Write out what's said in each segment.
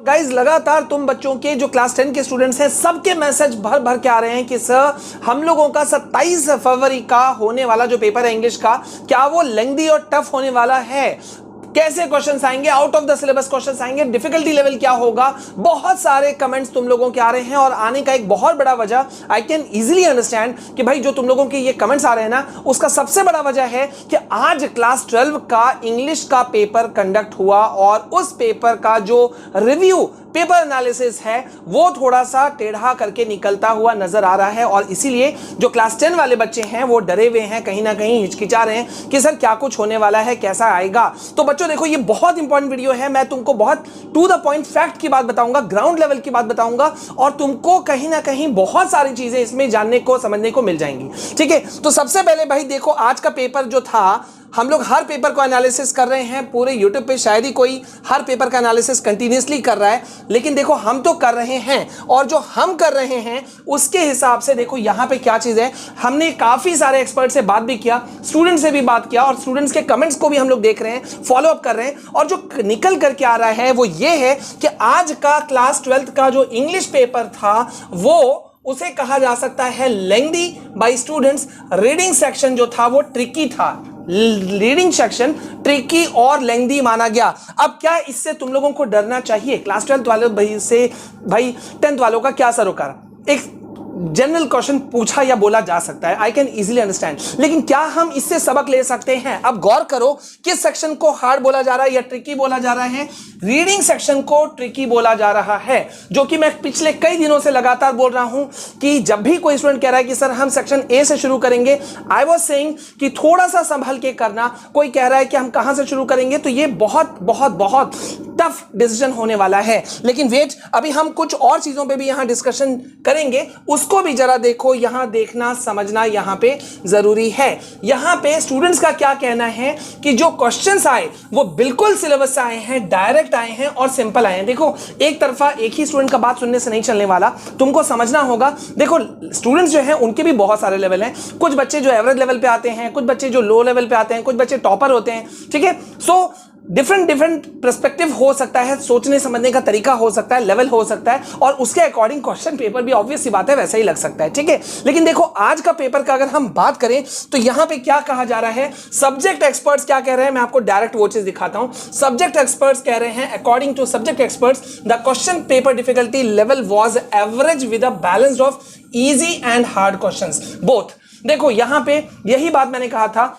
Guys लगातार तुम बच्चों के जो क्लास 10 के स्टूडेंट्स हैं सबके मैसेज भर भर के आ रहे हैं कि सर हम लोगों का 27 फरवरी का होने वाला जो पेपर है इंग्लिश का, क्या वो लेंथी और टफ होने वाला है? कैसे क्वेश्चंस आएंगे, out of the syllabus questions आएंगे, डिफिकल्टी लेवल क्या होगा? बहुत सारे कमेंट्स तुम लोगों के आ रहे हैं और आने का एक बहुत बड़ा वजह आई कैन इजीली अंडरस्टैंड कि भाई जो तुम लोगों के ये कमेंट्स आ रहे हैं ना, उसका सबसे बड़ा वजह है कि आज क्लास 12 का इंग्लिश का पेपर कंडक्ट हुआ और उस पेपर का जो रिव्यू पेपर एनालिसिस है वो थोड़ा सा टेढ़ा करके निकलता हुआ नजर आ रहा है और इसीलिए जो क्लास 10 वाले बच्चे हैं वो डरे हुए हैं, कहीं ना कहीं हिचकिचा रहे हैं कि सर क्या कुछ होने वाला है, कैसा आएगा। तो बच्चों देखो, ये बहुत इंपॉर्टेंट वीडियो है। मैं तुमको बहुत टू द पॉइंट फैक्ट की बात बताऊंगा, ग्राउंड लेवल की बात बताऊंगा और तुमको कहीं ना कहीं बहुत सारी चीजें इसमें जानने को समझने को मिल जाएंगी। ठीक है, तो सबसे पहले भाई देखो, आज का पेपर जो था, हम लोग हर पेपर को एनालिसिस कर रहे हैं पूरे यूट्यूब पे, शायद ही कोई हर पेपर का एनालिसिस कंटिन्यूसली कर रहा है, लेकिन देखो हम तो कर रहे हैं और जो हम कर रहे हैं उसके हिसाब से देखो यहाँ पे क्या चीज है। हमने काफी सारे एक्सपर्ट से बात भी किया, स्टूडेंट से भी बात किया और स्टूडेंट्स के कमेंट्स को भी हम लोग देख रहे हैं, फॉलो अप कर रहे हैं और जो निकल करके आ रहा है वो ये है कि आज का क्लास 12 का जो इंग्लिश पेपर था वो उसे कहा जा सकता है lengthy by students. Reading section जो था वो ट्रिकी था, रीडिंग सेक्शन ट्रिकी और लेंथी माना गया। अब क्या इससे तुम लोगों को डरना चाहिए? क्लास 12 वाले भाई से भाई 10th वालों का क्या सरोकार? एक जनरल क्वेश्चन पूछा या बोला जा सकता है, आई कैन इजीली अंडरस्टैंड, लेकिन क्या हम इससे सबक ले सकते हैं? अब गौर करो, किस सेक्शन को हार्ड बोला जा रहा है या ट्रिकी बोला जा रहा है? रीडिंग सेक्शन को ट्रिकी बोला जा रहा है, जो कि मैं पिछले कई दिनों से लगातार बोल रहा हूं कि जब भी कोई स्टूडेंट कह रहा है कि सर हम सेक्शन ए से शुरू करेंगे, आई वाज सेइंग कि थोड़ा सा संभल के करना। कोई कह रहा है कि हम कहां से शुरू करेंगे, तो ये बहुत बहुत बहुत टफ डिसीजन होने वाला है। लेकिन वेट, अभी हम कुछ और चीजों पे भी यहां डिस्कशन करेंगे, उसको भी जरा देखो, यहां देखना समझना यहां पे जरूरी है। यहां पे स्टूडेंट्स का क्या कहना है कि जो क्वेश्चंस आए वो बिल्कुल सिलेबस से आए हैं, डायरेक्ट आए हैं और सिंपल आए हैं। देखो, एक तरफा एक ही स्टूडेंट का बात सुनने से नहीं चलने वाला, तुमको समझना होगा। देखो, स्टूडेंट्स जो हैं उनके भी बहुत सारे लेवल हैं, कुछ बच्चे जो एवरेज लेवल पे आते हैं, कुछ बच्चे जो लो लेवल पे आते हैं, कुछ बच्चे टॉपर होते हैं। ठीक है, सो डिफरेंट पर्सपेक्टिव हो सकता है, सोचने समझने का तरीका हो सकता है, लेवल हो सकता है और उसके अकॉर्डिंग क्वेश्चन पेपर भी ऑब्वियस सी बात है वैसा ही लग सकता है। ठीक है, लेकिन देखो आज का पेपर का अगर हम बात करें तो यहां पे क्या कहा जा रहा है, सब्जेक्ट एक्सपर्ट्स क्या कह रहे हैं, मैं आपको डायरेक्ट वो चीज दिखाता हूं। सब्जेक्ट एक्सपर्ट्स कह रहे हैं, according to subject experts the question paper difficulty level was average with a balance of easy and hard questions both. देखो यहां पे यही बात मैंने कहा था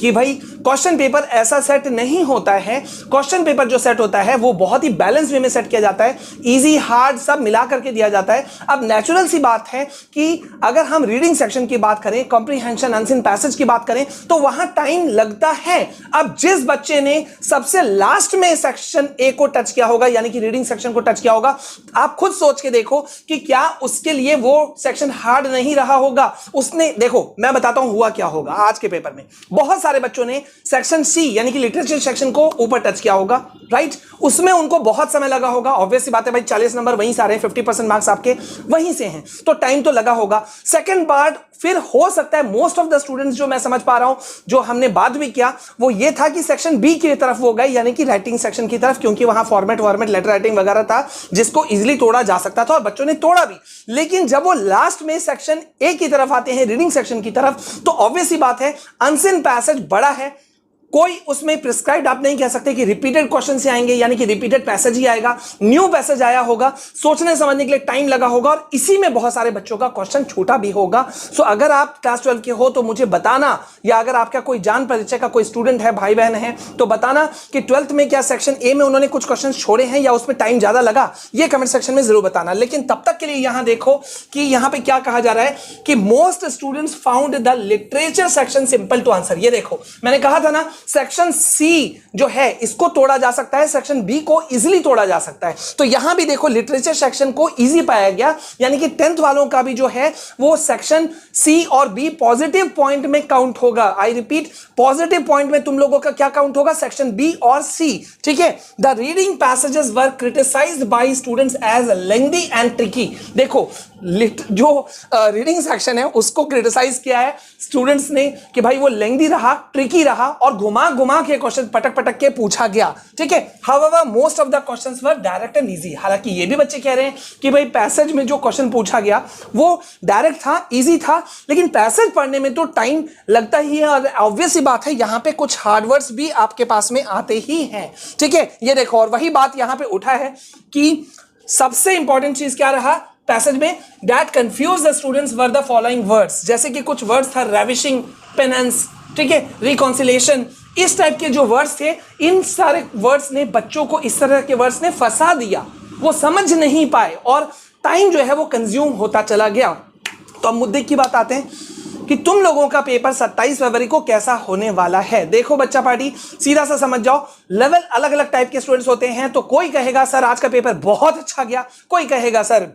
कि भाई क्वेश्चन पेपर ऐसा सेट नहीं होता है, क्वेश्चन पेपर जो सेट होता है वो बहुत ही बैलेंस वे में सेट किया जाता है, इजी हार्ड सब मिला करके दिया जाता है। अब नेचुरल सी बात है कि अगर हम रीडिंग सेक्शन की बात करें, कॉम्प्रिहेंशन अनसीन पैसेज की बात करें, तो वहां टाइम लगता है। अब जिस बच्चे ने सबसे लास्ट में सेक्शन ए को टच किया होगा, यानी कि रीडिंग सेक्शन को टच किया होगा, आप खुद सोच के देखो कि क्या उसके लिए वो सेक्शन हार्ड नहीं रहा होगा। उसने, देखो मैं बताता हूं हुआ क्या होगा आज के पेपर में। बहुत सारे बच्चों ने सेक्शन सी यानी कि लिटरेचर सेक्शन को ऊपर टच किया होगा, राइट? उसमें उनको बहुत समय लगा होगा, ऑब्वियस सी बात है भाई, 40 नंबर वहीं से आ रहे हैं, 50% मार्क्स आपके वहीं से हैं, तो टाइम तो लगा होगा। सेकंड पार्ट फिर हो सकता है मोस्ट ऑफ द स्टूडेंट्स जो मैं समझ पा रहा हूं, जो हमने बात भी किया, वो ये था कि सेक्शन बी की तरफ वो गए, यानी कि राइटिंग सेक्शन की तरफ, क्योंकि वहां फॉर्मेट लेटर राइटिंग वगैरह था जिसको इजीली तोड़ा जा सकता था और बच्चों ने तोड़ा भी। लेकिन जब वो लास्ट में सेक्शन ए की तरफ आते हैं, रीडिंग सेक्शन की तरफ, तो ऑब्वियस सी बात है अनसीन पैसेज बड़ा है, कोई उसमें प्रिस्क्राइब्ड आप नहीं कह सकते कि रिपीटेड क्वेश्चन से आएंगे, यानी कि रिपीटेड पैसेज ही आएगा, न्यू पैसेज आया होगा, सोचने समझने के लिए टाइम लगा होगा और इसी में बहुत सारे बच्चों का क्वेश्चन छूटा भी होगा। सो अगर आप क्लास 12 के हो तो मुझे बताना, या अगर आपका कोई जान परिचय का कोई स्टूडेंट है, भाई बहन है, तो बताना कि 12th में क्या सेक्शन ए में उन्होंने कुछ क्वेश्चन छोड़े हैं या उसमें टाइम ज्यादा लगा, ये कमेंट सेक्शन में जरूर बताना। लेकिन तब तक के लिए यहां देखो कि यहां पे क्या कहा जा रहा है कि most students found the literature section simple to answer. ये देखो मैंने कहा था ना, सेक्शन सी जो है इसको तोड़ा जा सकता है, सेक्शन बी को इजीली तोड़ा जा सकता है। तो यहां भी देखो लिटरेचर सेक्शन को इजी पाया गया, यानी कि 10th वालों का भी जो है वो सेक्शन सी और बी पॉजिटिव पॉइंट में काउंट होगा। आई रिपीट, पॉजिटिव पॉइंट में तुम लोगों का क्या काउंट होगा, सेक्शन बी और सी। ठीक है, the reading passages were criticized by students as lengthy and tricky. देखो जो रीडिंग सेक्शन है उसको क्रिटिसाइज किया है स्टूडेंट्स ने कि भाई वो लेंथी रहा, ट्रिकी रहा और घुमा घुमा के क्वेश्चन पटक पटक के पूछा गया, ठीक है। However most of the questions were direct and easy. हालांकि ये भी बच्चे कह रहे हैं कि भाई पैसेज में जो क्वेश्चन पूछा गया वो डायरेक्ट था, इजी था, लेकिन पैसेज पढ़ने में तो टाइम लगता ही है। और ऑब्वियस सी बात है, यहां पे कुछ हार्ड वर्ड्स भी आपके पास में आते ही हैं, ठीक है। ये देखो, और वही बात यहां पे उठा है कि सबसे इंपॉर्टेंट चीज क्या रहा पैसेज में, that confuse the students were the following words. जैसे कि कुछ वर्ड्स था, रेविशिंग, पेनेंस, ठीक है, रिकॉन्सिलेशन, इस टाइप के जो वर्ड्स थे, इन सारे वर्ड्स ने बच्चों को, इस तरह के वर्ड्स ने फंसा दिया, वो समझ नहीं पाए और टाइम जो है वो कंज्यूम होता चला गया। तो अब मुद्दे की बात आते हैं कि तुम लोगों का पेपर 27 फरवरी को कैसा होने वाला है। देखो बच्चा पार्टी, सीधा सा समझ जाओ, लेवल अलग अलग टाइप के स्टूडेंट्स होते हैं। तो कोई कहेगा सर आज का पेपर बहुत अच्छा गया, कोई कहेगा सर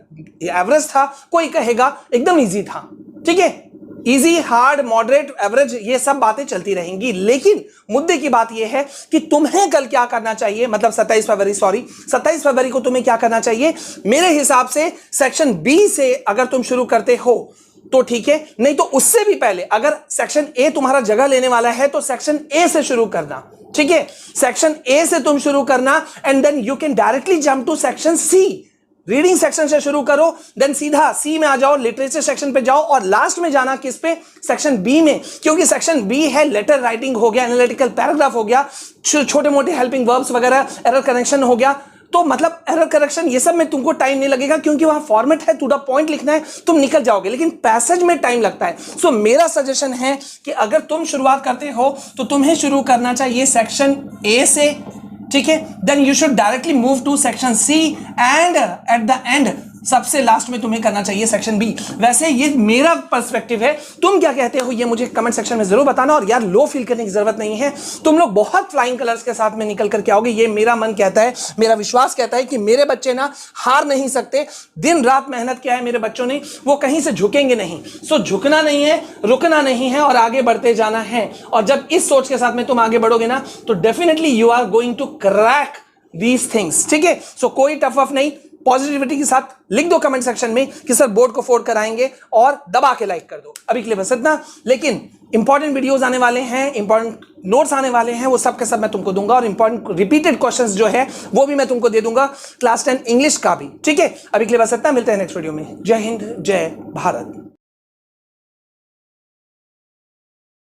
एवरेज था, कोई कहेगा एकदम इजी था, ठीक है। इजी, हार्ड, मॉडरेट, एवरेज, ये सब बातें चलती रहेंगी। लेकिन मुद्दे की बात यह है कि तुम्हें कल क्या करना चाहिए, मतलब 27 फरवरी को तुम्हें क्या करना चाहिए। मेरे हिसाब से सेक्शन बी से अगर तुम शुरू करते हो तो ठीक है, नहीं तो उससे भी पहले अगर सेक्शन ए तुम्हारा जगह लेने वाला है तो सेक्शन ए से शुरू करना, ठीक है। सेक्शन ए से तुम शुरू करना and then you can directly jump to section C. Reading section से शुरू करो, देन सीधा सी में आ जाओ, लिटरेचर सेक्शन पे जाओ और लास्ट में जाना किस पे, सेक्शन बी में। क्योंकि सेक्शन बी है लेटर राइटिंग हो गया, एनालिटिकल पैराग्राफ हो गया, छोटे मोटे हेल्पिंग वर्ब्स वगैरह, एरर करेक्शन हो गया। तो मतलब एरर करेक्शन ये सब में तुमको टाइम नहीं लगेगा क्योंकि वहां फॉर्मेट है, टू द पॉइंट लिखना है, तुम निकल जाओगे। लेकिन पैसेज में टाइम लगता है। सो मेरा सजेशन है कि अगर तुम शुरुआत करते हो तो तुम्हें शुरू करना चाहिए सेक्शन ए से, ठीक है। Then you should directly move to section C and at the end सबसे लास्ट में तुम्हें करना चाहिए सेक्शन बी। वैसे ये मेरा पर्सपेक्टिव है, तुम क्या कहते हो ये मुझे कमेंट सेक्शन में जरूर बताना। और यार लो फील करने की जरूरत नहीं है, तुम लोग बहुत फ्लाइंग कलर्स के साथ में निकल करके आओगे, ये मेरा मन कहता है, मेरा विश्वास कहता है कि मेरे बच्चे ना हार नहीं सकते। दिन रात मेहनत किया है मेरे बच्चों ने, वो कहीं से झुकेंगे नहीं। सो झुकना नहीं है, रुकना नहीं है और आगे बढ़ते जाना है। और जब इस सोच के साथ में तुम आगे बढ़ोगे ना तो definitely you are going to crack these things, ठीक है। सो कोई टफ ऑफ नहीं, पॉजिटिविटी के साथ लिख दो कमेंट सेक्शन में कि सर बोर्ड को फोड़ कराएंगे और दबा के लाइक कर दो। अभी के लिए बस इतना, लेकिन इंपॉर्टेंट वीडियोस आने वाले हैं, इंपॉर्टेंट नोट्स आने वाले हैं, वो सब के सब मैं तुमको दूंगा। और इंपॉर्टेंट रिपीटेड क्वेश्चंस जो है वो भी मैं तुमको दे दूंगा, क्लास 10 इंग्लिश का भी, ठीक है। अभी के लिए बस इतना, मिलते हैं नेक्स्ट वीडियो में। जय हिंद, जय भारत।